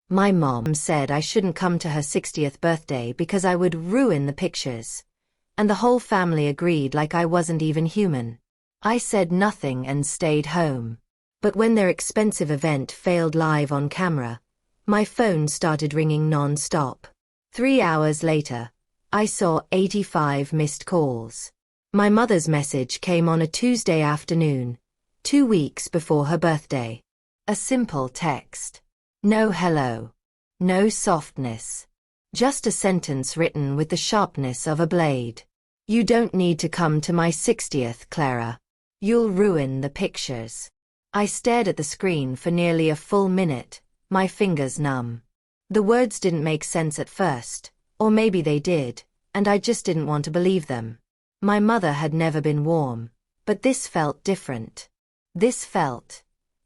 My mom said I shouldn't come to her 60th birthday because I would ruin the pictures. And the whole family agreed like I wasn't even human. I said nothing and stayed home. But when their expensive event failed live on camera, my phone started ringing non-stop. 3 hours later, I saw 85 missed calls. My mother's message came on a Tuesday afternoon, 2 weeks before her birthday. A simple text. No hello. No softness. Just a sentence written with the sharpness of a blade. You don't need to come to my 60th, Clara. You'll ruin the pictures. I stared at the screen for nearly a full minute, my fingers numb. The words didn't make sense at first, or maybe they did, and I just didn't want to believe them. My mother had never been warm, but this felt different. This felt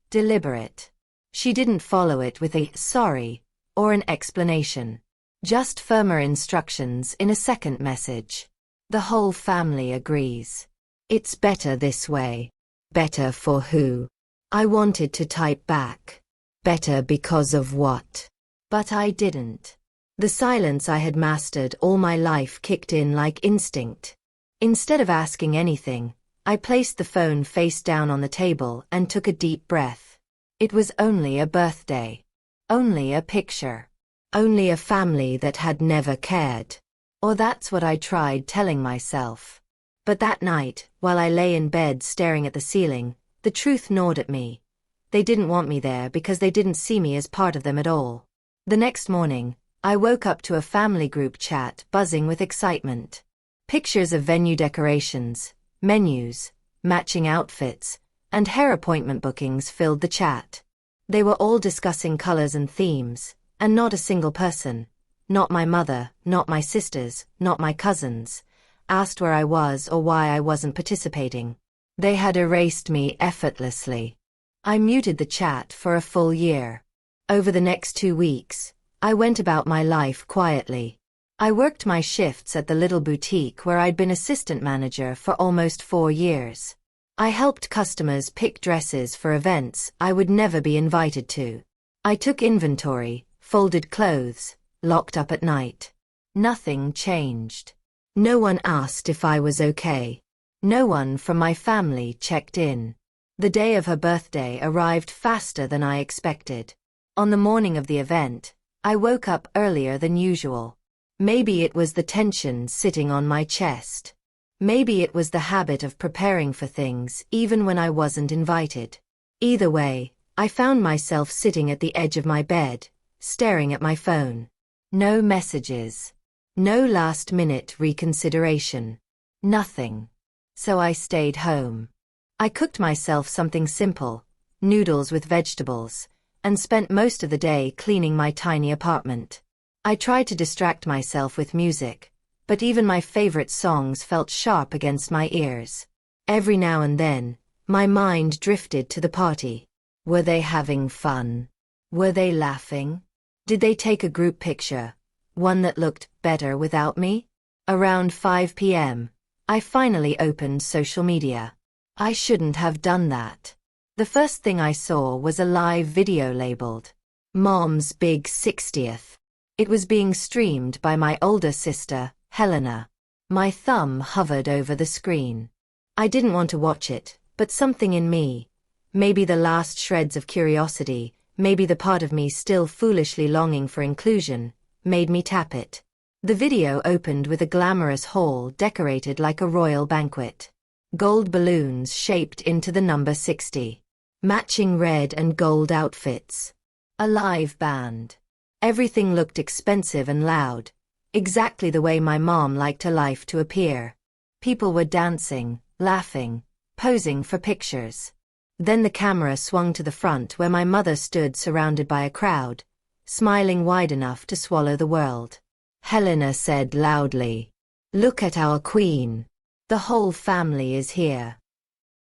deliberate. She didn't follow it with a sorry or an explanation. Just firmer instructions in a second message. The whole family agrees. It's better this way. Better for who? I wanted to type back. Better because of what? But I didn't. The silence I had mastered all my life kicked in like instinct. Instead of asking anything, I placed the phone face down on the table and took a deep breath. It was only a birthday. Only a picture. Only a family that had never cared. Or that's what I tried telling myself. But that night, while I lay in bed staring at the ceiling, the truth gnawed at me. They didn't want me there because they didn't see me as part of them at all. The next morning, I woke up to a family group chat buzzing with excitement. Pictures of venue decorations, menus, matching outfits, and hair appointment bookings filled the chat. They were all discussing colors and themes, and not a single person, not my mother, not my sisters, not my cousins, asked where I was or why I wasn't participating. They had erased me effortlessly. I muted the chat for a full year. Over the next 2 weeks, I went about my life quietly. I worked my shifts at the little boutique where I'd been assistant manager for almost 4 years. I helped customers pick dresses for events I would never be invited to. I took inventory, folded clothes, locked up at night. Nothing changed. No one asked if I was okay. No one from my family checked in. The day of her birthday arrived faster than I expected. On the morning of the event, I woke up earlier than usual. Maybe it was the tension sitting on my chest. Maybe it was the habit of preparing for things even when I wasn't invited. Either way, I found myself sitting at the edge of my bed, staring at my phone. No messages. No last-minute reconsideration. Nothing. So I stayed home. I cooked myself something simple, noodles with vegetables, and spent most of the day cleaning my tiny apartment. I tried to distract myself with music, but even my favorite songs felt sharp against my ears. Every now and then, my mind drifted to the party. Were they having fun? Were they laughing? Did they take a group picture, one that looked better without me? Around 5 p.m., I finally opened social media. I shouldn't have done that. The first thing I saw was a live video labeled Mom's Big 60th. It was being streamed by my older sister, Helena. My thumb hovered over the screen. I didn't want to watch it, but something in me, maybe the last shreds of curiosity, maybe the part of me still foolishly longing for inclusion, made me tap it. The video opened with a glamorous hall decorated like a royal banquet. Gold balloons shaped into the number 60. Matching red and gold outfits. A live band. Everything looked expensive and loud, exactly the way my mom liked her life to appear. People were dancing, laughing, posing for pictures. Then the camera swung to the front where my mother stood surrounded by a crowd, smiling wide enough to swallow the world. Helena said loudly, "Look at our queen. The whole family is here."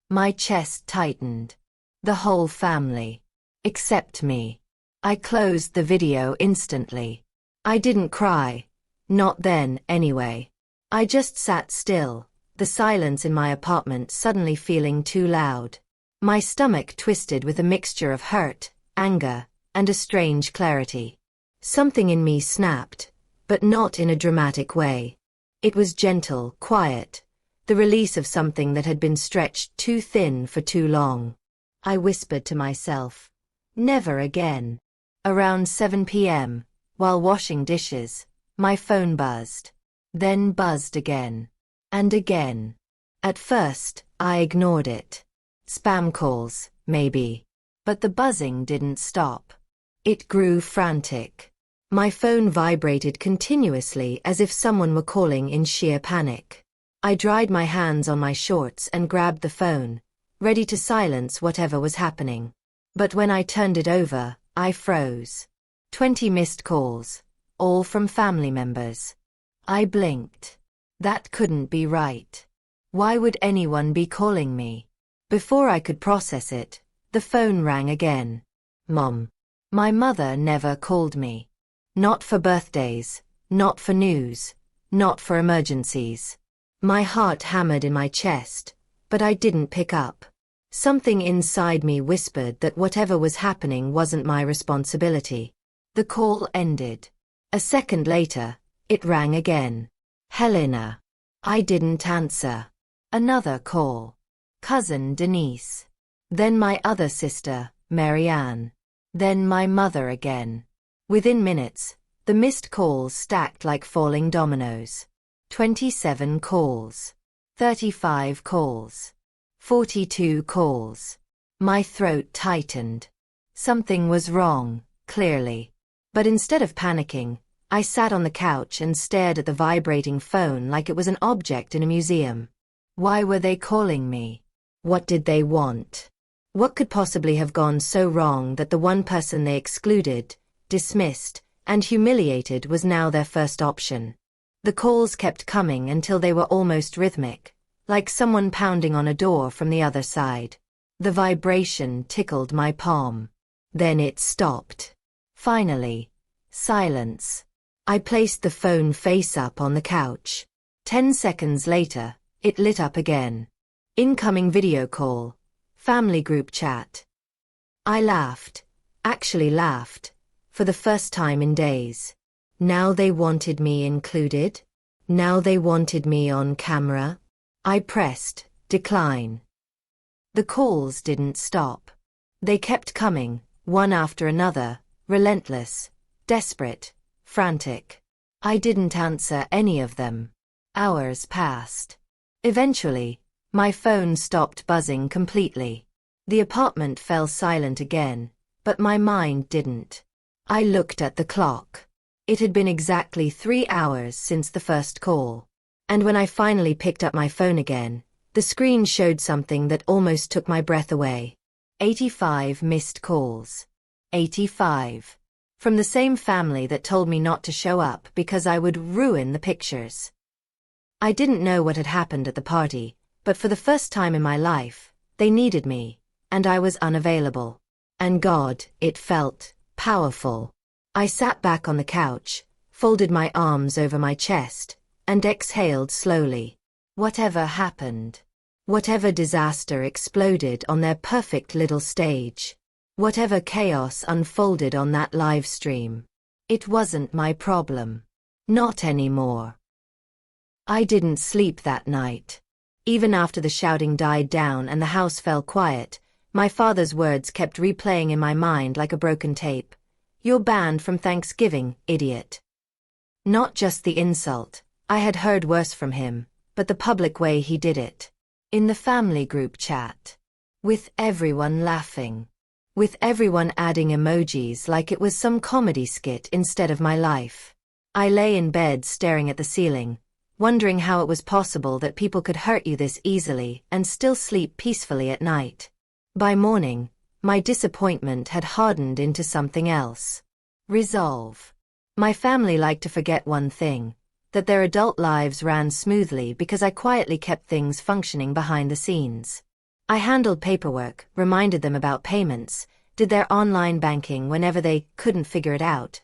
My chest tightened. The whole family. Except me. I closed the video instantly. I didn't cry. Not then, anyway. I just sat still, the silence in my apartment suddenly feeling too loud. My stomach twisted with a mixture of hurt, anger, and a strange clarity. Something in me snapped, but not in a dramatic way. It was gentle, quiet, the release of something that had been stretched too thin for too long. I whispered to myself, "Never again." Around 7 p.m., while washing dishes, my phone buzzed. Then buzzed again. And again. At first, I ignored it. Spam calls, maybe. But the buzzing didn't stop. It grew frantic. My phone vibrated continuously as if someone were calling in sheer panic. I dried my hands on my shorts and grabbed the phone, ready to silence whatever was happening. But when I turned it over, I froze. 20 missed calls, all from family members. I blinked. That couldn't be right. Why would anyone be calling me? Before I could process it, the phone rang again. Mom. My mother never called me. Not for birthdays, not for news, not for emergencies. My heart hammered in my chest, but I didn't pick up. Something inside me whispered that whatever was happening wasn't my responsibility. The call ended. A second later, it rang again. Helena. I didn't answer. Another call. Cousin Denise. Then my other sister, Marianne. Then my mother again. Within minutes, the missed calls stacked like falling dominoes. 27 calls. 35 calls. 42 calls. My throat tightened. Something was wrong, clearly. But instead of panicking, I sat on the couch and stared at the vibrating phone like it was an object in a museum. Why were they calling me? What did they want? What could possibly have gone so wrong that the one person they excluded, dismissed, and humiliated was now their first option? The calls kept coming until they were almost rhythmic, like someone pounding on a door from the other side. The vibration tickled my palm. Then it stopped. Finally, silence. I placed the phone face up on the couch. 10 seconds later, it lit up again. Incoming video call. Family group chat. I laughed. Actually laughed. For the first time in days. Now they wanted me included? Now they wanted me on camera? I pressed decline. The calls didn't stop. They kept coming, one after another, relentless, desperate, frantic. I didn't answer any of them. Hours passed. Eventually, my phone stopped buzzing completely. The apartment fell silent again, but my mind didn't. I looked at the clock. It had been exactly 3 hours since the first call. And when I finally picked up my phone again, the screen showed something that almost took my breath away. 85 missed calls. 85. From the same family that told me not to show up because I would ruin the pictures. I didn't know what had happened at the party, but for the first time in my life, they needed me, and I was unavailable. And God, it felt powerful. I sat back on the couch, folded my arms over my chest, and exhaled slowly. Whatever happened, whatever disaster exploded on their perfect little stage, whatever chaos unfolded on that live stream, it wasn't my problem. Not anymore. I didn't sleep that night. Even after the shouting died down and the house fell quiet, my father's words kept replaying in my mind like a broken tape. You're banned from Thanksgiving, idiot. Not just the insult, I had heard worse from him, but the public way he did it. In the family group chat. With everyone laughing. With everyone adding emojis like it was some comedy skit instead of my life. I lay in bed staring at the ceiling, wondering how it was possible that people could hurt you this easily and still sleep peacefully at night. By morning, my disappointment had hardened into something else. Resolve. My family liked to forget one thing, that their adult lives ran smoothly because I quietly kept things functioning behind the scenes. I handled paperwork, reminded them about payments, did their online banking whenever they couldn't figure it out,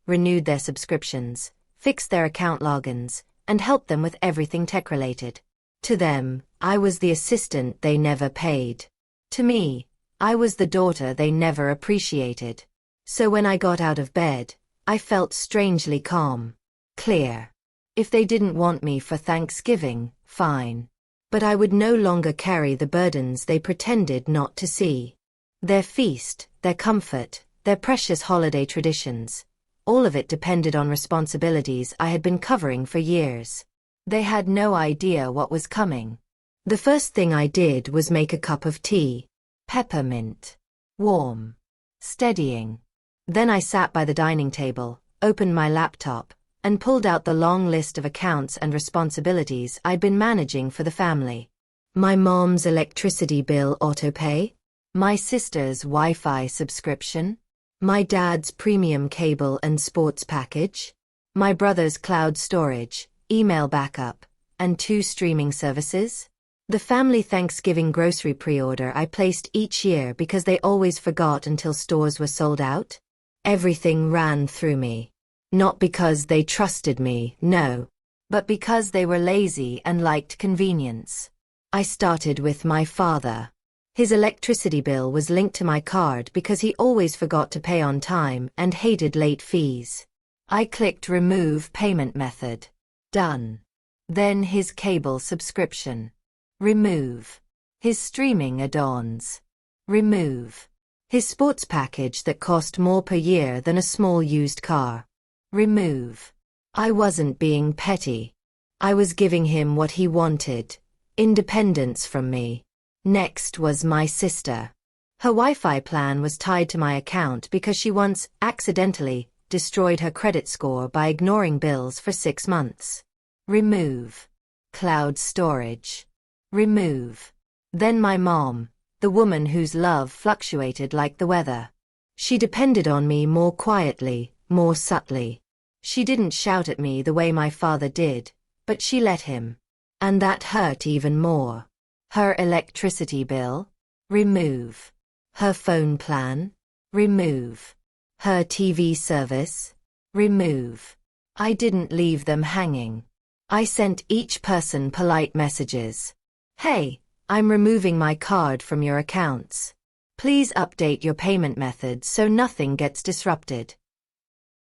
renewed their subscriptions, fixed their account logins, and helped them with everything tech-related. To them, I was the assistant they never paid. To me, I was the daughter they never appreciated. So when I got out of bed, I felt strangely calm. Clear. If they didn't want me for Thanksgiving, fine. But I would no longer carry the burdens they pretended not to see. Their feast, their comfort, their precious holiday traditions. All of it depended on responsibilities I had been covering for years. They had no idea what was coming. The first thing I did was make a cup of tea. Peppermint. Warm. Steadying. Then I sat by the dining table, opened my laptop, and pulled out the long list of accounts and responsibilities I'd been managing for the family. My mom's electricity bill autopay, my sister's Wi-Fi subscription, my dad's premium cable and sports package, my brother's cloud storage, email backup, and 2 streaming services. The family Thanksgiving grocery pre-order I placed each year because they always forgot until stores were sold out. Everything ran through me. Not because they trusted me, no, but because they were lazy and liked convenience. I started with my father. His electricity bill was linked to my card because he always forgot to pay on time and hated late fees. I clicked Remove Payment Method. Done. Then his cable subscription. Remove. His streaming add-ons. Remove. His sports package that cost more per year than a small used car. Remove. I wasn't being petty. I was giving him what he wanted. Independence from me. Next was my sister. Her Wi-Fi plan was tied to my account because she once, accidentally, destroyed her credit score by ignoring bills for 6 months. Remove. Cloud storage. Remove. Then my mom, the woman whose love fluctuated like the weather. She depended on me more quietly, more subtly. She didn't shout at me the way my father did, but she let him. And that hurt even more. Her electricity bill? Remove. Her phone plan? Remove. Her TV service? Remove. I didn't leave them hanging. I sent each person polite messages. Hey, I'm removing my card from your accounts. Please update your payment methods so nothing gets disrupted.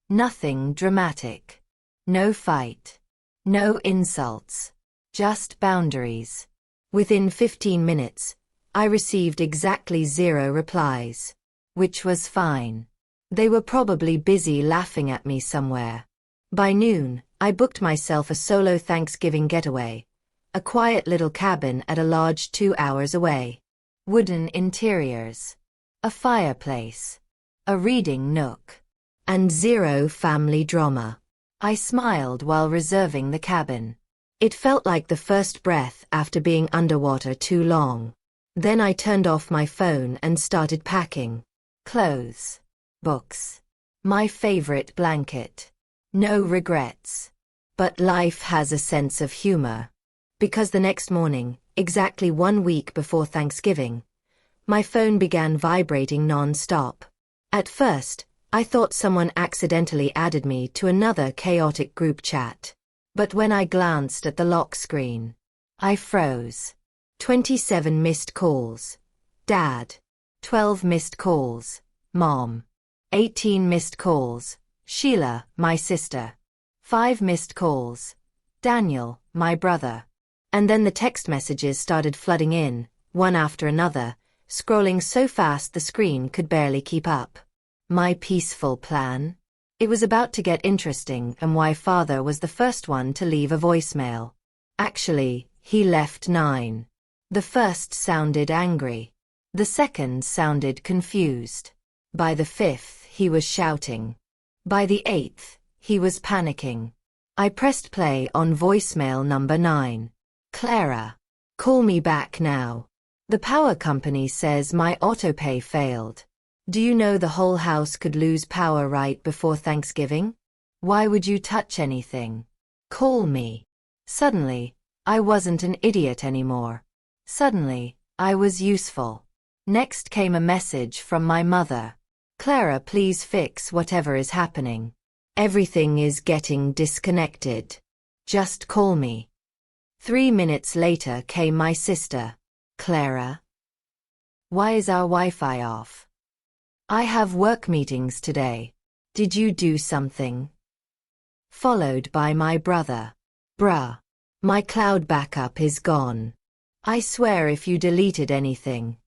Nothing dramatic. No fight. No insults. Just boundaries. Within 15 minutes, I received exactly 0 replies. Which was fine. They were probably busy laughing at me somewhere. By noon, I booked myself a solo Thanksgiving getaway. A quiet little cabin at a lodge 2 hours away. Wooden interiors. A fireplace. A reading nook. And 0 family drama. I smiled while reserving the cabin. It felt like the first breath after being underwater too long. Then I turned off my phone and started packing. Clothes. Books. My favorite blanket. No regrets. But life has a sense of humor. Because the next morning, exactly 1 week before Thanksgiving, my phone began vibrating non-stop. At first, I thought someone accidentally added me to another chaotic group chat. But when I glanced at the lock screen, I froze. 27 missed calls. Dad. 12 missed calls. Mom. 18 missed calls. Sheila, my sister. 5 missed calls. Daniel, my brother. And then the text messages started flooding in, one after another, scrolling so fast the screen could barely keep up. My peaceful plan? It was about to get interesting, and my father was the first one to leave a voicemail. Actually, he left 9. The first sounded angry. The second sounded confused. By the 5th, he was shouting. By the 8th, he was panicking. I pressed play on voicemail number 9. Clara. Call me back now. The power company says my autopay failed. Do you know the whole house could lose power right before Thanksgiving? Why would you touch anything? Call me. Suddenly, I wasn't an idiot anymore. Suddenly, I was useful. Next came a message from my mother. Clara, please fix whatever is happening. Everything is getting disconnected. Just call me. 3 minutes later came my sister. Clara? Why is our Wi-Fi off? I have work meetings today. Did you do something? Followed by my brother. Bruh. My cloud backup is gone. I swear if you deleted anything.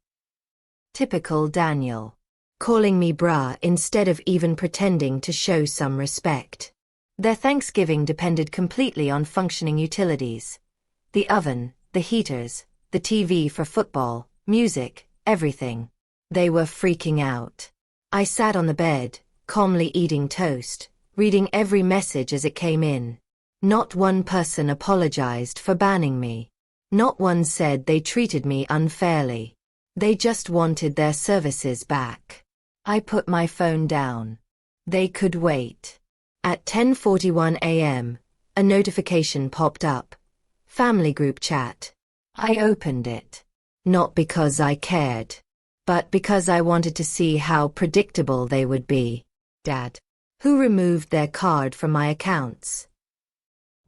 Typical Daniel. Calling me bruh instead of even pretending to show some respect. Their Thanksgiving depended completely on functioning utilities. The oven, the heaters, the TV for football, music, everything. They were freaking out. I sat on the bed, calmly eating toast, reading every message as it came in. Not one person apologized for banning me. Not one said they treated me unfairly. They just wanted their services back. I put my phone down. They could wait. At 10:41 a.m., a notification popped up. Family group chat. I opened it. Not because I cared, but because I wanted to see how predictable they would be. Dad. Who removed their card from my accounts?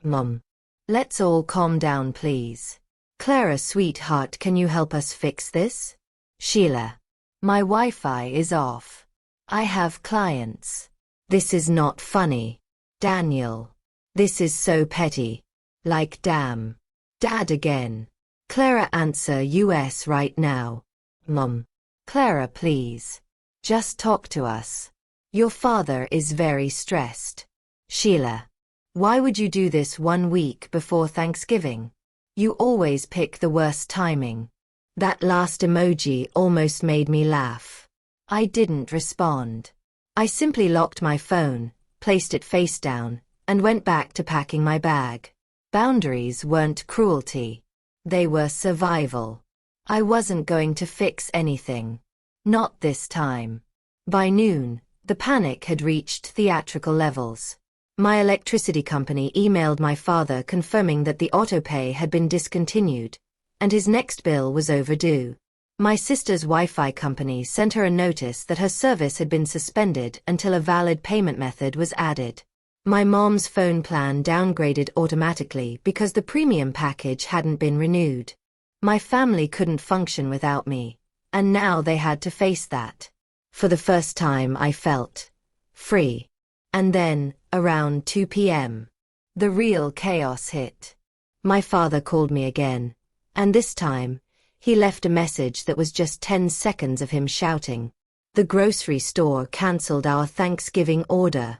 Mom. Let's all calm down, please. Clara, sweetheart, can you help us fix this? Sheila. My Wi-Fi is off. I have clients. This is not funny. Daniel. This is so petty. Like damn. Dad again. Clara, answer US right now. Mom. Clara, please. Just talk to us. Your father is very stressed. Sheila. Why would you do this 1 week before Thanksgiving? You always pick the worst timing. That last emoji almost made me laugh. I didn't respond. I simply locked my phone, placed it face down, and went back to packing my bag. Boundaries weren't cruelty. They were survival. I wasn't going to fix anything. Not this time. By noon, the panic had reached theatrical levels. My electricity company emailed my father confirming that the autopay had been discontinued, and his next bill was overdue. My sister's Wi-Fi company sent her a notice that her service had been suspended until a valid payment method was added. My mom's phone plan downgraded automatically because the premium package hadn't been renewed. My family couldn't function without me, and now they had to face that. For the first time I felt free. And then, around 2 p.m., the real chaos hit. My father called me again, and this time, he left a message that was just 10 seconds of him shouting, "The grocery store cancelled our Thanksgiving order."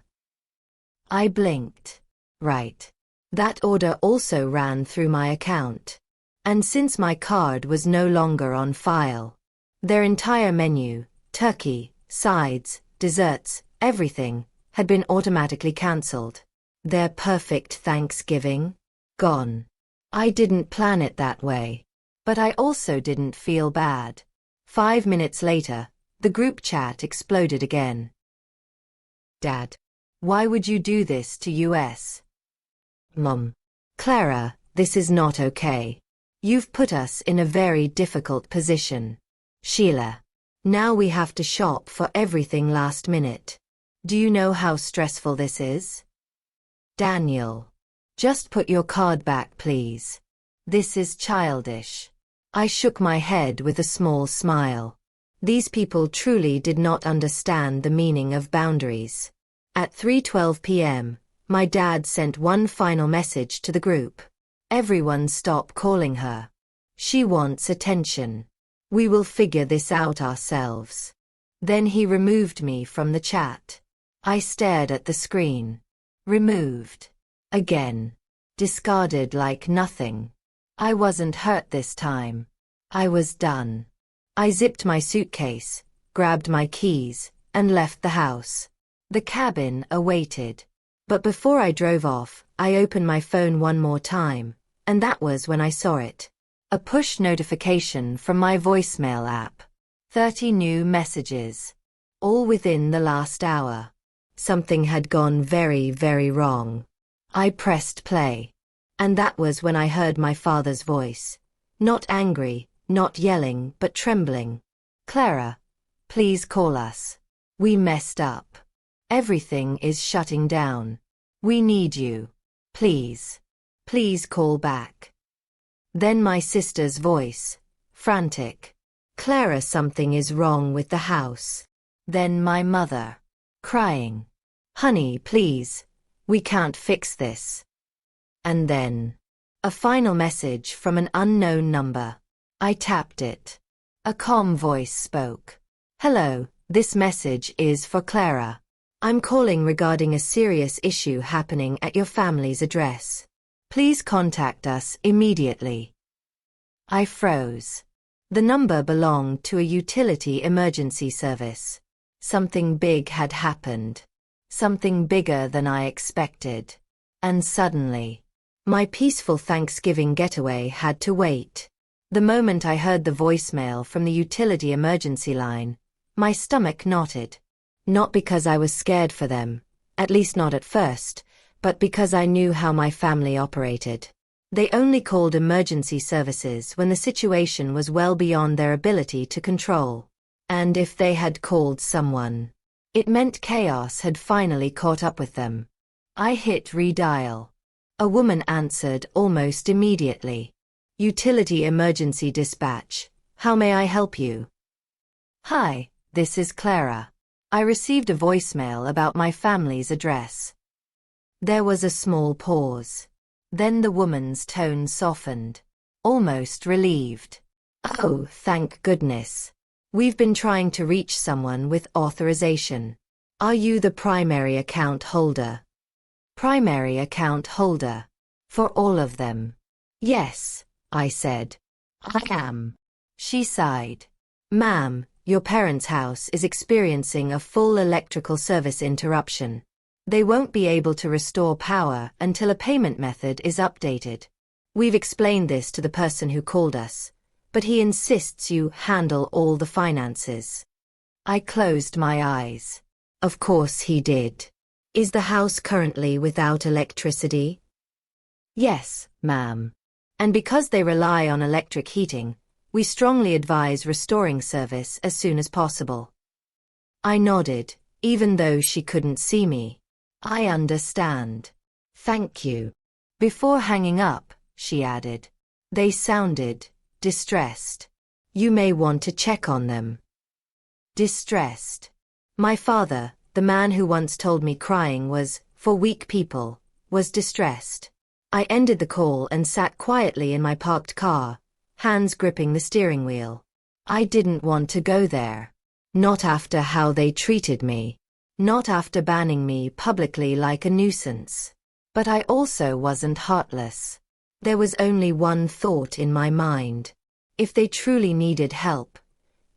I blinked. Right. That order also ran through my account. And since my card was no longer on file, their entire menu, turkey, sides, desserts, everything, had been automatically cancelled. Their perfect Thanksgiving? Gone. I didn't plan it that way. But I also didn't feel bad. 5 minutes later, the group chat exploded again. Dad. Why would you do this to us? Mom. Clara, this is not okay. You've put us in a very difficult position. Sheila. Now we have to shop for everything last minute. Do you know how stressful this is? Daniel. Just put your card back, please. This is childish. I shook my head with a small smile. These people truly did not understand the meaning of boundaries. At 3:12 p.m., my dad sent one final message to the group. Everyone stop calling her. She wants attention. We will figure this out ourselves. Then he removed me from the chat. I stared at the screen. Removed. Again. Discarded like nothing. I wasn't hurt this time. I was done. I zipped my suitcase, grabbed my keys, and left the house. The cabin awaited. But before I drove off, I opened my phone one more time, and that was when I saw it. A push notification from my voicemail app. 30 new messages. All within the last hour. Something had gone very, very wrong. I pressed play. And that was when I heard my father's voice. Not angry, not yelling, but trembling. Clara, please call us. We messed up. Everything is shutting down. We need you. Please. Please call back. Then my sister's voice. Frantic. Clara, something is wrong with the house. Then my mother, crying, "Honey, please, we can't fix this." And then, a final message from an unknown number. I tapped it. A calm voice spoke. "Hello, this message is for Clara. I'm calling regarding a serious issue happening at your family's address. Please contact us immediately." I froze. The number belonged to a utility emergency service. Something big had happened. Something bigger than I expected. And suddenly, my peaceful Thanksgiving getaway had to wait. The moment I heard the voicemail from the utility emergency line, my stomach knotted. Not because I was scared for them, at least not at first, but because I knew how my family operated. They only called emergency services when the situation was well beyond their ability to control. And if they had called someone, it meant chaos had finally caught up with them. I hit redial. A woman answered almost immediately. "Utility emergency dispatch. How may I help you?" "Hi, this is Clara. I received a voicemail about my family's address." There was a small pause. Then the woman's tone softened, almost relieved. "Oh, thank goodness. We've been trying to reach someone with authorization. Are you the primary account holder?" "Primary account holder. For all of them?" "Yes," I said. "I am." She sighed. "Ma'am, your parents' house is experiencing a full electrical service interruption. They won't be able to restore power until a payment method is updated. We've explained this to the person who called us, but he insists you handle all the finances." I closed my eyes. Of course he did. "Is the house currently without electricity?" "Yes, ma'am. And because they rely on electric heating, we strongly advise restoring service as soon as possible." I nodded, even though she couldn't see me. "I understand. Thank you." Before hanging up, she added, "They sounded distressed. You may want to check on them." Distressed. My father, the man who once told me crying was for weak people, was distressed. I ended the call and sat quietly in my parked car, hands gripping the steering wheel. I didn't want to go there. Not after how they treated me. Not after banning me publicly like a nuisance. But I also wasn't heartless. There was only one thought in my mind. If they truly needed help,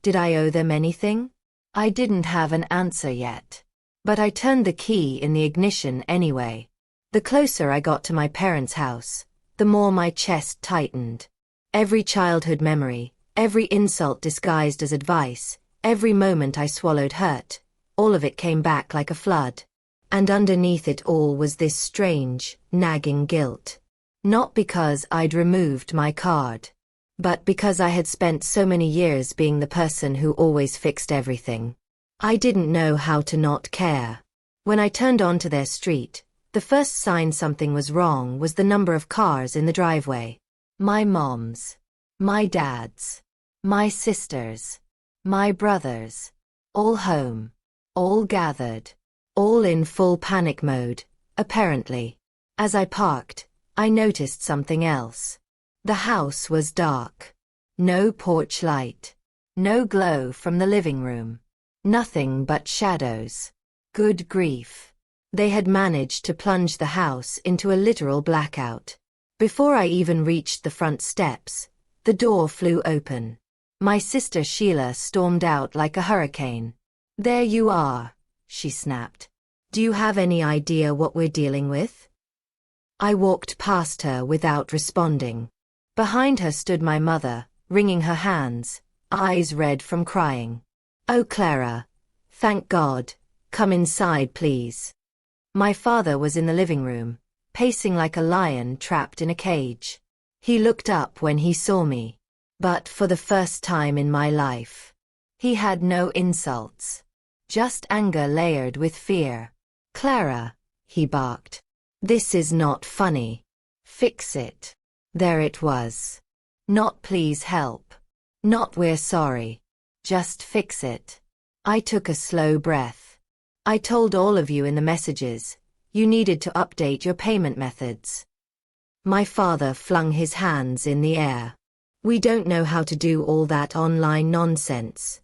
did I owe them anything? I didn't have an answer yet. But I turned the key in the ignition anyway. The closer I got to my parents' house, the more my chest tightened. Every childhood memory, every insult disguised as advice, every moment I swallowed hurt, all of it came back like a flood. And underneath it all was this strange, nagging guilt. Not because I'd removed my card, but because I had spent so many years being the person who always fixed everything. I didn't know how to not care. When I turned onto their street, the first sign something was wrong was the number of cars in the driveway. My mom's, my dad's, my sister's, my brother's, all home, all gathered, all in full panic mode, apparently. As I parked, I noticed something else. The house was dark. No porch light. No glow from the living room. Nothing but shadows. Good grief. They had managed to plunge the house into a literal blackout. Before I even reached the front steps, the door flew open. My sister Sheila stormed out like a hurricane. "There you are," she snapped. "Do you have any idea what we're dealing with?" I walked past her without responding. Behind her stood my mother, wringing her hands, eyes red from crying. "Oh, Clara. Thank God. Come inside, please." My father was in the living room, pacing like a lion trapped in a cage. He looked up when he saw me. But for the first time in my life, he had no insults. Just anger layered with fear. "Clara," he barked. "This is not funny. Fix it." There it was. Not "please help." Not "we're sorry." Just fix it. I took a slow breath. I told all of you in the messages, you needed to update your payment methods. My father flung his hands in the air. We don't know how to do all that online nonsense.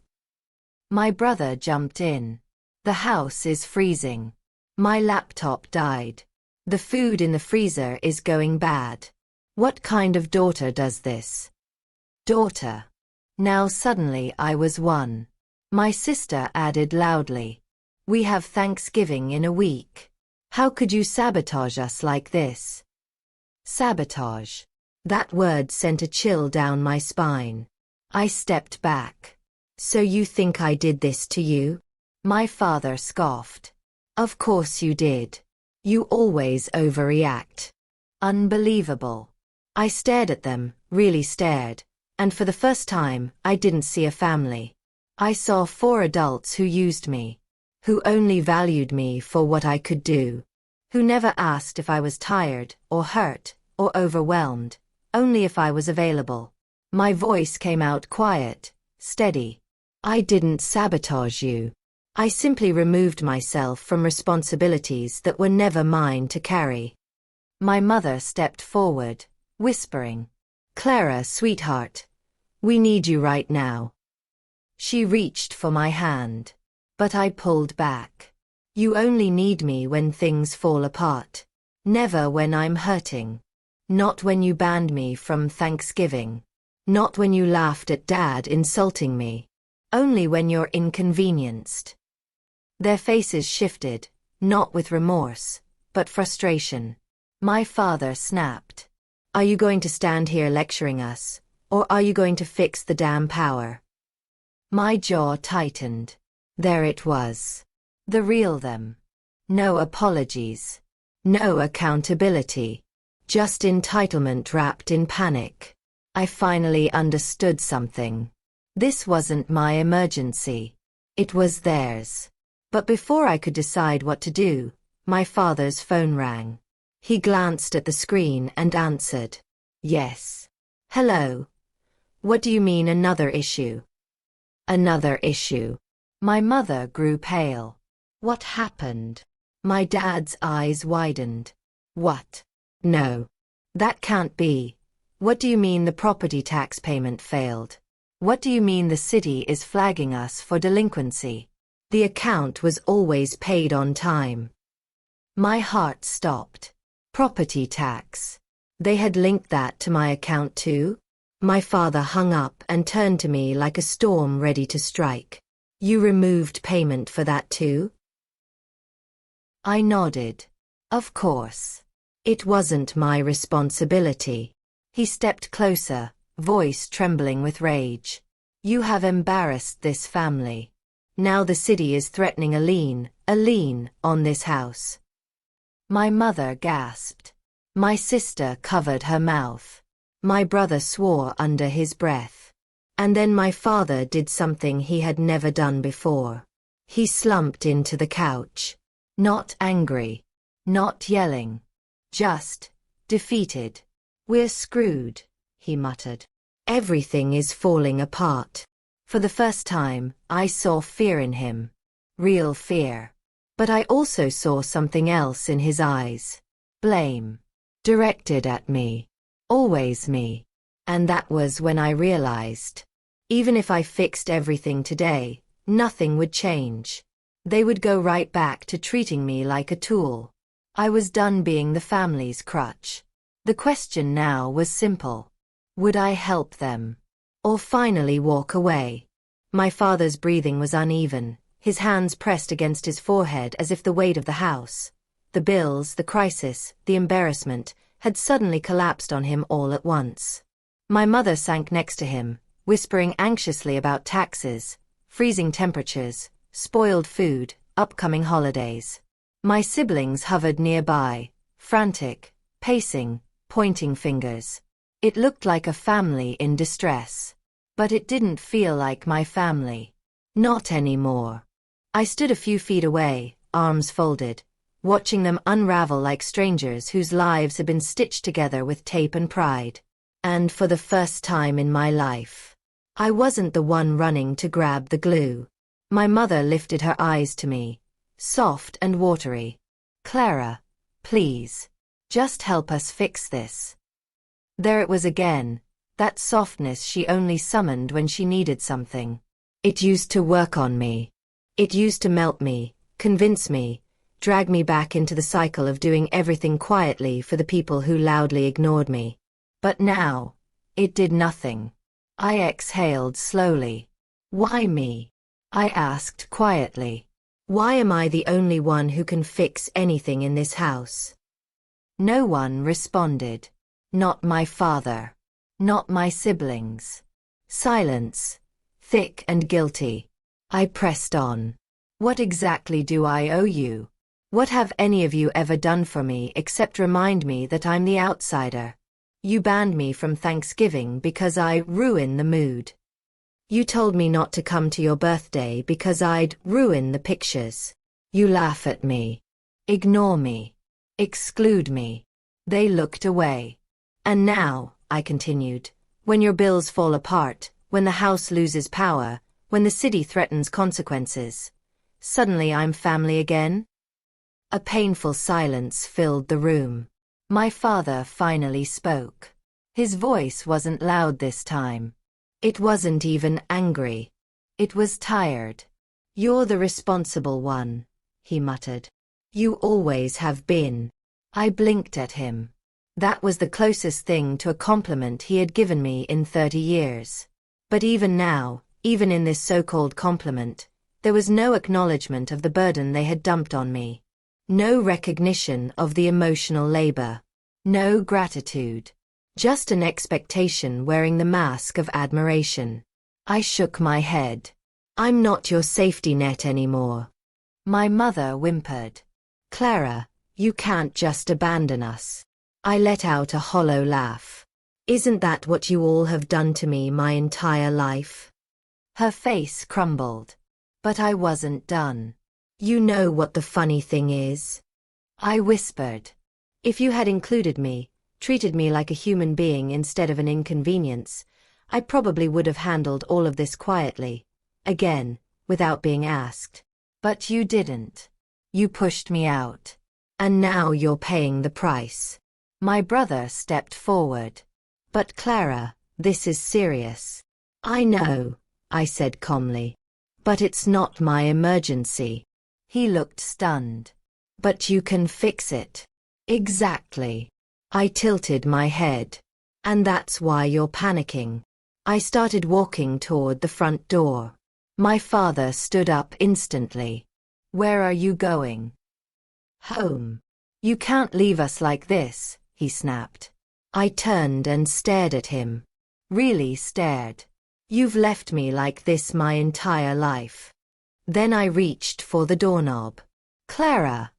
My brother jumped in. The house is freezing. My laptop died. The food in the freezer is going bad. What kind of daughter does this? Daughter. Now suddenly I was one. My sister added loudly. We have Thanksgiving in a week. How could you sabotage us like this? Sabotage. That word sent a chill down my spine. I stepped back. So you think I did this to you? My father scoffed. Of course you did. You always overreact. Unbelievable. I stared at them, really stared, and for the first time, I didn't see a family. I saw 4 adults who used me, who only valued me for what I could do, who never asked if I was tired, or hurt, or overwhelmed, only if I was available. My voice came out quiet, steady. I didn't sabotage you. I simply removed myself from responsibilities that were never mine to carry. My mother stepped forward, whispering, Clara, sweetheart, we need you right now. She reached for my hand, but I pulled back. You only need me when things fall apart. Never when I'm hurting. Not when you banned me from Thanksgiving. Not when you laughed at Dad insulting me. Only when you're inconvenienced. Their faces shifted, not with remorse, but frustration. My father snapped. Are you going to stand here lecturing us, or are you going to fix the damn power? My jaw tightened. There it was. The real them. No apologies. No accountability. Just entitlement wrapped in panic. I finally understood something. This wasn't my emergency. It was theirs. But before I could decide what to do, my father's phone rang. He glanced at the screen and answered. Yes. Hello. What do you mean another issue? Another issue. My mother grew pale. What happened? My dad's eyes widened. What? No. That can't be. What do you mean the property tax payment failed? What do you mean the city is flagging us for delinquency? The account was always paid on time. My heart stopped. Property tax. They had linked that to my account too? My father hung up and turned to me like a storm ready to strike. You removed payment for that too? I nodded. Of course. It wasn't my responsibility. He stepped closer, voice trembling with rage. You have embarrassed this family. Now the city is threatening a lien on this house. My mother gasped. My sister covered her mouth. My brother swore under his breath. And then my father did something he had never done before. He slumped into the couch. Not angry. Not yelling. Just defeated. We're screwed, he muttered. Everything is falling apart. For the first time, I saw fear in him. Real fear. But I also saw something else in his eyes. Blame. Directed at me. Always me. And that was when I realized. Even if I fixed everything today, nothing would change. They would go right back to treating me like a tool. I was done being the family's crutch. The question now was simple. Would I help them? Or finally walk away? My father's breathing was uneven, his hands pressed against his forehead as if the weight of the house, the bills, the crisis, the embarrassment, had suddenly collapsed on him all at once. My mother sank next to him, whispering anxiously about taxes, freezing temperatures, spoiled food, upcoming holidays. My siblings hovered nearby, frantic, pacing, pointing fingers. It looked like a family in distress. But it didn't feel like my family. Not anymore. I stood a few feet away, arms folded, watching them unravel like strangers whose lives had been stitched together with tape and pride. And for the first time in my life, I wasn't the one running to grab the glue. My mother lifted her eyes to me, soft and watery. Clara, please. Just help us fix this. There it was again, that softness she only summoned when she needed something. It used to work on me. It used to melt me, convince me, drag me back into the cycle of doing everything quietly for the people who loudly ignored me. But now, it did nothing. I exhaled slowly. Why me? I asked quietly. Why am I the only one who can fix anything in this house? No one responded. Not my father. Not my siblings. Silence. Thick and guilty. I pressed on. What exactly do I owe you? What have any of you ever done for me except remind me that I'm the outsider? You banned me from Thanksgiving because I ruin the mood. You told me not to come to your birthday because I'd ruin the pictures. You laugh at me. Ignore me. Exclude me. They looked away. And now, I continued, when your bills fall apart, when the house loses power, when the city threatens consequences, suddenly I'm family again? A painful silence filled the room. My father finally spoke. His voice wasn't loud this time. It wasn't even angry. It was tired. You're the responsible one, he muttered. You always have been. I blinked at him. That was the closest thing to a compliment he had given me in 30 years. But even now, even in this so-called compliment, there was no acknowledgement of the burden they had dumped on me. No recognition of the emotional labor. No gratitude. Just an expectation wearing the mask of admiration. I shook my head. I'm not your safety net anymore. My mother whimpered. Clara, you can't just abandon us. I let out a hollow laugh. Isn't that what you all have done to me my entire life? Her face crumbled. But I wasn't done. You know what the funny thing is? I whispered. If you had included me, treated me like a human being instead of an inconvenience, I probably would have handled all of this quietly, again, without being asked. But you didn't. You pushed me out. And now you're paying the price. My brother stepped forward. But Clara, this is serious. I know, I said calmly. But it's not my emergency. He looked stunned. But you can fix it. Exactly. I tilted my head. And that's why you're panicking. I started walking toward the front door. My father stood up instantly. Where are you going? Home. You can't leave us like this, he snapped. I turned and stared at him. Really stared. You've left me like this my entire life. Then I reached for the doorknob. Clara!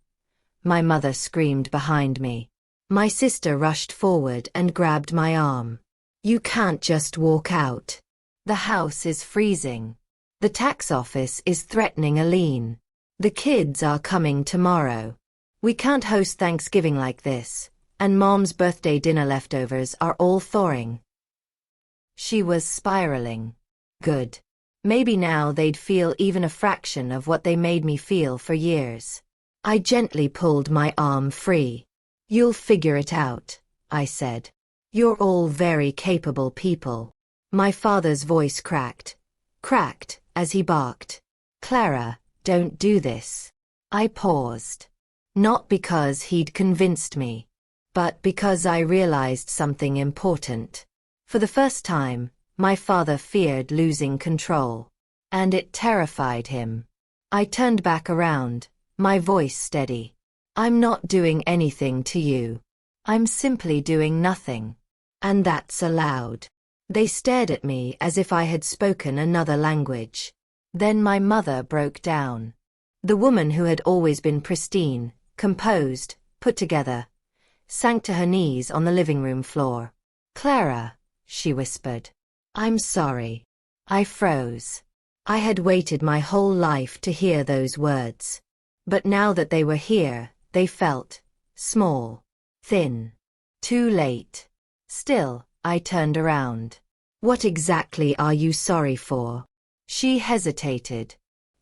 My mother screamed behind me. My sister rushed forward and grabbed my arm. You can't just walk out. The house is freezing. The tax office is threatening a lien. The kids are coming tomorrow. We can't host Thanksgiving like this, and Mom's birthday dinner leftovers are all thawing. She was spiraling. Good. Maybe now they'd feel even a fraction of what they made me feel for years. I gently pulled my arm free. You'll figure it out, I said. You're all very capable people. My father's voice cracked, as he barked. Clara, don't do this. I paused. Not because he'd convinced me, but because I realized something important. For the first time, my father feared losing control. And it terrified him. I turned back around, my voice steady. I'm not doing anything to you. I'm simply doing nothing. And that's allowed. They stared at me as if I had spoken another language. Then my mother broke down. The woman who had always been pristine, composed, put together, sank to her knees on the living room floor. Clara, she whispered. I'm sorry. I froze. I had waited my whole life to hear those words. But now that they were here, they felt small, thin. Too late. Still, I turned around. What exactly are you sorry for? She hesitated.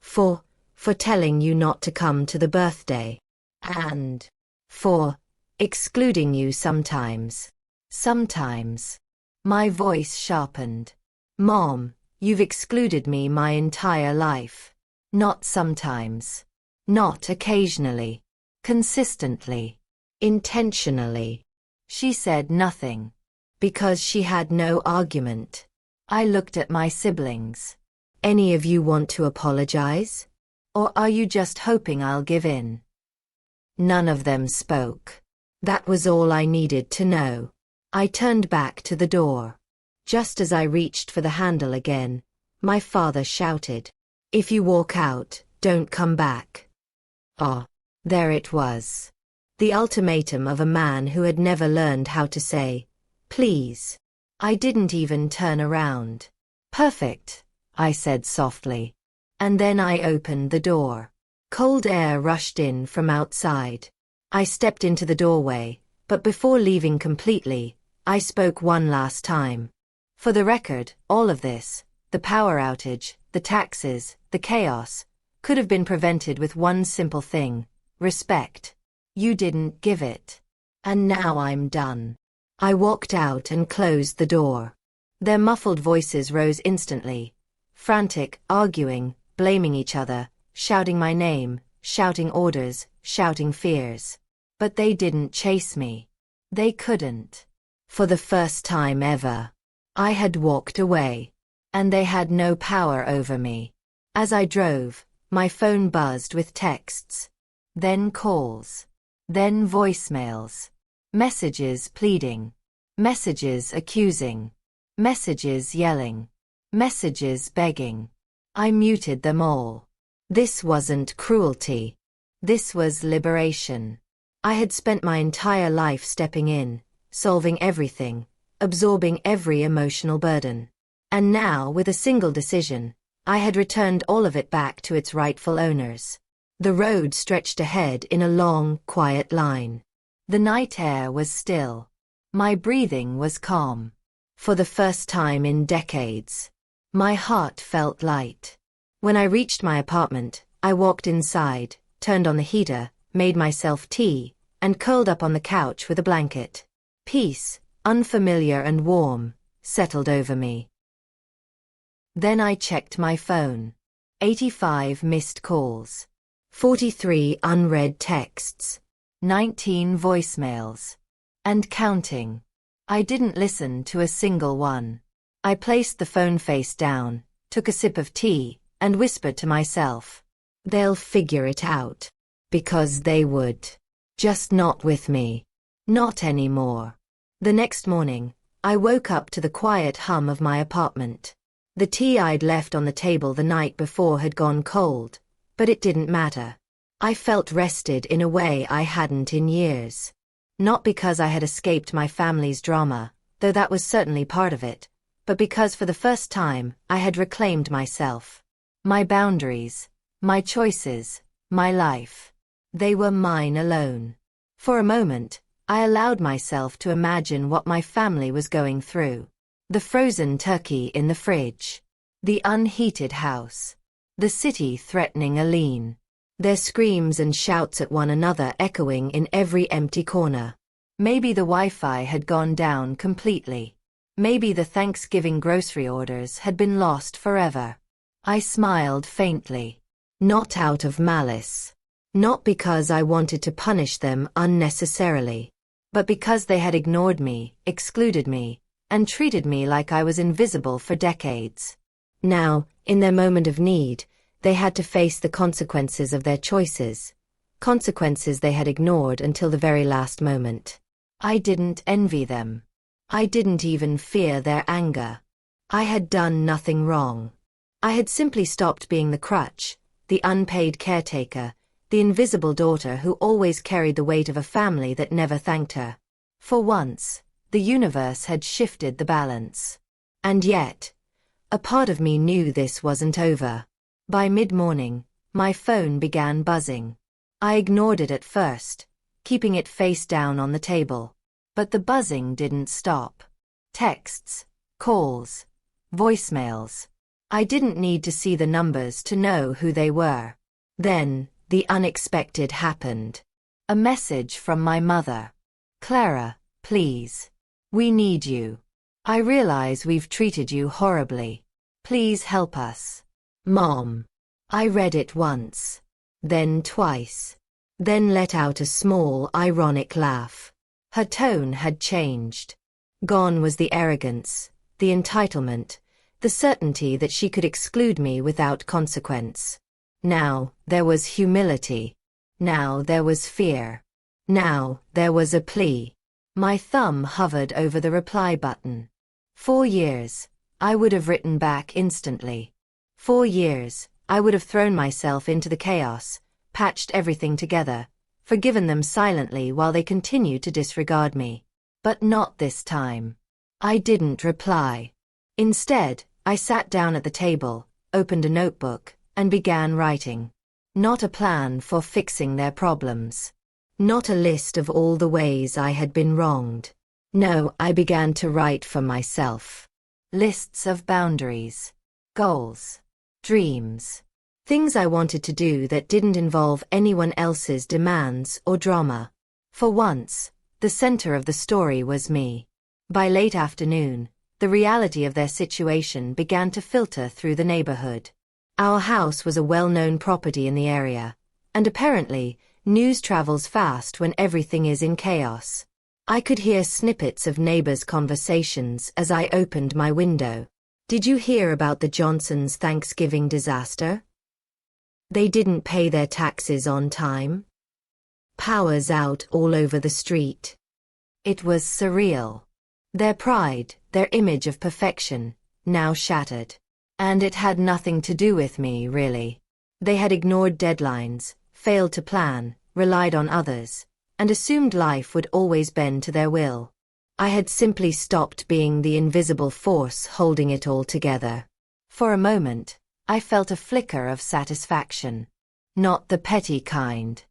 For telling you not to come to the birthday. And for excluding you sometimes. Sometimes. My voice sharpened. Mom, you've excluded me my entire life. Not sometimes. Not occasionally. Consistently. Intentionally. She said nothing. Because she had no argument. I looked at my siblings. Any of you want to apologize? Or are you just hoping I'll give in? None of them spoke. That was all I needed to know. I turned back to the door. Just as I reached for the handle again, my father shouted, "If you walk out, don't come back." Ah, there it was. The ultimatum of a man who had never learned how to say, "Please." I didn't even turn around. "Perfect," I said softly. And then I opened the door. Cold air rushed in from outside. I stepped into the doorway, but before leaving completely, I spoke one last time. For the record, all of this, the power outage, the taxes, the chaos, could have been prevented with one simple thing: respect. You didn't give it. And now I'm done. I walked out and closed the door. Their muffled voices rose instantly. Frantic, arguing, blaming each other, shouting my name, shouting orders, shouting fears. But they didn't chase me. They couldn't. For the first time ever, I had walked away. And they had no power over me. As I drove, my phone buzzed with texts. Then calls. Then voicemails. Messages pleading. Messages accusing. Messages yelling. Messages begging. I muted them all. This wasn't cruelty. This was liberation. I had spent my entire life stepping in, solving everything, absorbing every emotional burden. And now, with a single decision, I had returned all of it back to its rightful owners. The road stretched ahead in a long, quiet line. The night air was still. My breathing was calm. For the first time in decades, my heart felt light. When I reached my apartment, I walked inside, turned on the heater, made myself tea, and curled up on the couch with a blanket. Peace, unfamiliar and warm, settled over me. Then I checked my phone. 85 missed calls. 43 unread texts. 19 voicemails. And counting. I didn't listen to a single one. I placed the phone face down, took a sip of tea, and whispered to myself, "They'll figure it out." Because they would. Just not with me. Not anymore. The next morning, I woke up to the quiet hum of my apartment. The tea I'd left on the table the night before had gone cold, but it didn't matter. I felt rested in a way I hadn't in years. Not because I had escaped my family's drama, though that was certainly part of it, but because for the first time I had reclaimed myself. My boundaries, my choices, my life. They were mine alone. For a moment, I allowed myself to imagine what my family was going through. The frozen turkey in the fridge. The unheated house. The city threatening Aline. Their screams and shouts at one another echoing in every empty corner. Maybe the Wi-Fi had gone down completely. Maybe the Thanksgiving grocery orders had been lost forever. I smiled faintly. Not out of malice. Not because I wanted to punish them unnecessarily. But because they had ignored me, excluded me, and treated me like I was invisible for decades. Now, in their moment of need, they had to face the consequences of their choices. Consequences they had ignored until the very last moment. I didn't envy them. I didn't even fear their anger. I had done nothing wrong. I had simply stopped being the crutch, the unpaid caretaker, the invisible daughter who always carried the weight of a family that never thanked her. For once, the universe had shifted the balance. And yet, a part of me knew this wasn't over. By mid-morning, my phone began buzzing. I ignored it at first, keeping it face down on the table. But the buzzing didn't stop. Texts, calls, voicemails. I didn't need to see the numbers to know who they were. Then, the unexpected happened. A message from my mother. Clara, please. We need you. I realize we've treated you horribly. Please help us. Mom. I read it once. Then twice. Then let out a small, ironic laugh. Her tone had changed. Gone was the arrogance, the entitlement, the certainty that she could exclude me without consequence. Now, there was humility. Now there was fear. Now, there was a plea. My thumb hovered over the reply button. 4 years, I would have written back instantly. 4 years, I would have thrown myself into the chaos, patched everything together, forgiven them silently while they continued to disregard me. But not this time. I didn't reply. Instead, I sat down at the table, opened a notebook, and began writing. Not a plan for fixing their problems. Not a list of all the ways I had been wronged. No, I began to write for myself. Lists of boundaries, goals, dreams, things I wanted to do that didn't involve anyone else's demands or drama. For once, the center of the story was me. By late afternoon, the reality of their situation began to filter through the neighborhood. Our house was a well-known property in the area, and apparently, news travels fast when everything is in chaos. I could hear snippets of neighbors' conversations as I opened my window. Did you hear about the Johnsons' Thanksgiving disaster? They didn't pay their taxes on time. Power's out all over the street. It was surreal. Their pride, their image of perfection, now shattered. And it had nothing to do with me, really. They had ignored deadlines, failed to plan, relied on others, and assumed life would always bend to their will. I had simply stopped being the invisible force holding it all together. For a moment, I felt a flicker of satisfaction. Not the petty kind.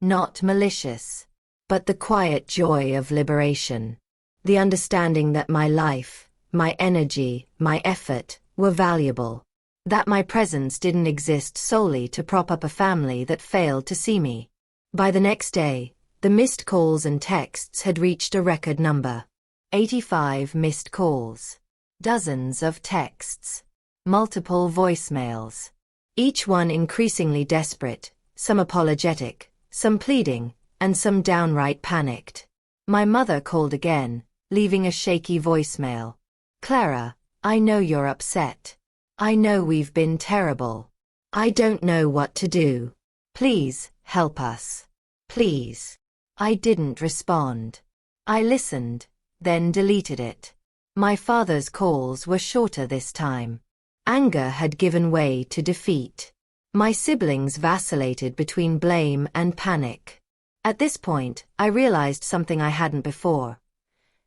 Not malicious. But the quiet joy of liberation. The understanding that my life, my energy, my effort, were valuable. That my presence didn't exist solely to prop up a family that failed to see me. By the next day, the missed calls and texts had reached a record number. 85 missed calls. Dozens of texts. Multiple voicemails. Each one increasingly desperate, some apologetic, some pleading, and some downright panicked. My mother called again, leaving a shaky voicemail. Clara, I know you're upset. I know we've been terrible. I don't know what to do. Please, help us. Please. I didn't respond. I listened, then deleted it. My father's calls were shorter this time. Anger had given way to defeat. My siblings vacillated between blame and panic. At this point, I realized something I hadn't before.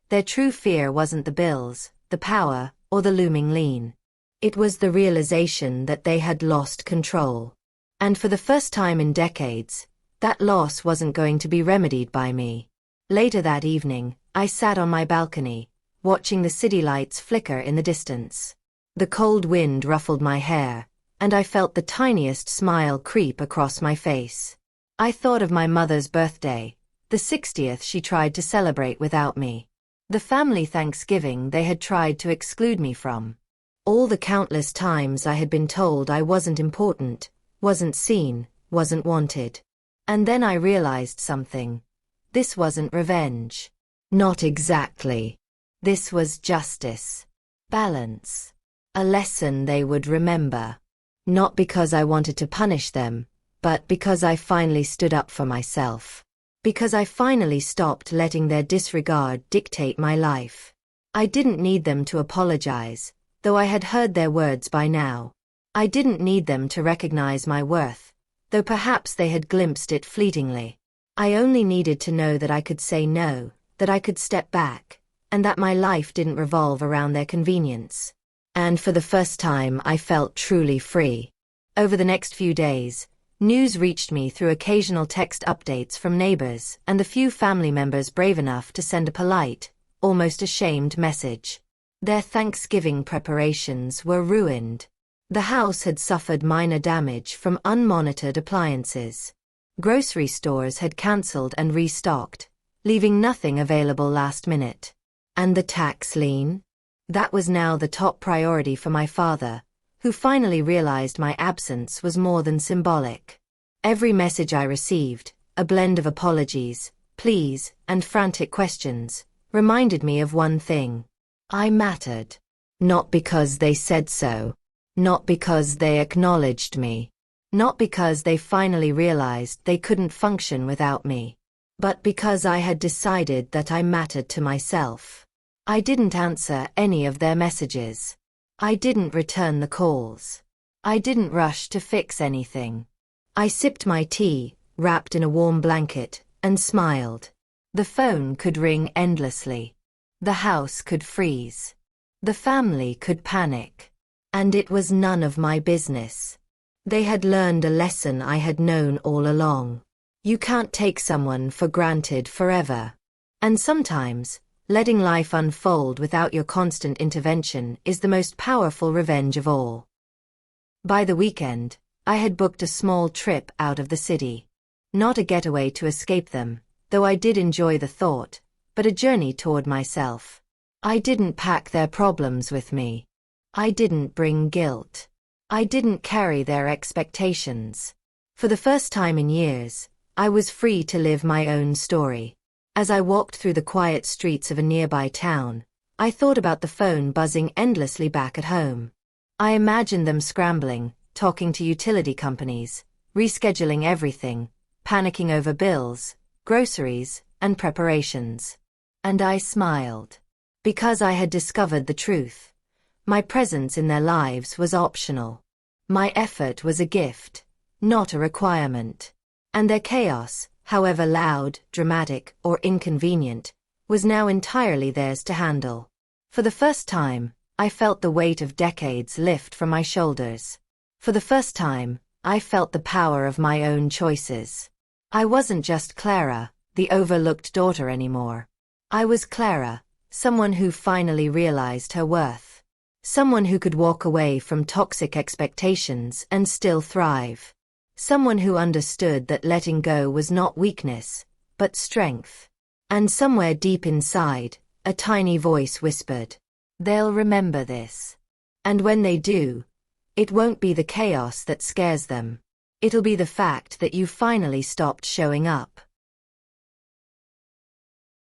Their true fear wasn't the bills, the power, or the looming lien. It was the realization that they had lost control. And for the first time in decades, that loss wasn't going to be remedied by me. Later that evening, I sat on my balcony, watching the city lights flicker in the distance. The cold wind ruffled my hair, and I felt the tiniest smile creep across my face. I thought of my mother's birthday, the 60th she tried to celebrate without me. The family Thanksgiving they had tried to exclude me from. All the countless times I had been told I wasn't important, wasn't seen, wasn't wanted. And then I realized something. This wasn't revenge. Not exactly. This was justice. Balance. A lesson they would remember. Not because I wanted to punish them, but because I finally stood up for myself. Because I finally stopped letting their disregard dictate my life. I didn't need them to apologize, though I had heard their words by now. I didn't need them to recognize my worth, though perhaps they had glimpsed it fleetingly. I only needed to know that I could say no, that I could step back, and that my life didn't revolve around their convenience. And for the first time I felt truly free. Over the next few days, news reached me through occasional text updates from neighbors and the few family members brave enough to send a polite, almost ashamed message. Their Thanksgiving preparations were ruined. The house had suffered minor damage from unmonitored appliances. Grocery stores had cancelled and restocked, leaving nothing available last minute. And the tax lien? That was now the top priority for my father, who finally realized my absence was more than symbolic. Every message I received, a blend of apologies, pleas, and frantic questions, reminded me of one thing. I mattered. Not because they said so. Not because they acknowledged me. Not because they finally realized they couldn't function without me. But because I had decided that I mattered to myself. I didn't answer any of their messages. I didn't return the calls. I didn't rush to fix anything. I sipped my tea, wrapped in a warm blanket, and smiled. The phone could ring endlessly. The house could freeze. The family could panic. And it was none of my business. They had learned a lesson I had known all along. You can't take someone for granted forever. And sometimes, letting life unfold without your constant intervention is the most powerful revenge of all. By the weekend, I had booked a small trip out of the city. Not a getaway to escape them, though I did enjoy the thought, but a journey toward myself. I didn't pack their problems with me. I didn't bring guilt. I didn't carry their expectations. For the first time in years, I was free to live my own story. As I walked through the quiet streets of a nearby town, I thought about the phone buzzing endlessly back at home. I imagined them scrambling, talking to utility companies, rescheduling everything, panicking over bills, groceries, and preparations. And I smiled. Because I had discovered the truth. My presence in their lives was optional. My effort was a gift, not a requirement. And their chaos, however loud, dramatic, or inconvenient, was now entirely theirs to handle. For the first time, I felt the weight of decades lift from my shoulders. For the first time, I felt the power of my own choices. I wasn't just Clara, the overlooked daughter anymore. I was Clara, someone who finally realized her worth. Someone who could walk away from toxic expectations and still thrive. Someone who understood that letting go was not weakness, but strength. And somewhere deep inside, a tiny voice whispered, "They'll remember this. And when they do, it won't be the chaos that scares them. It'll be the fact that you finally stopped showing up."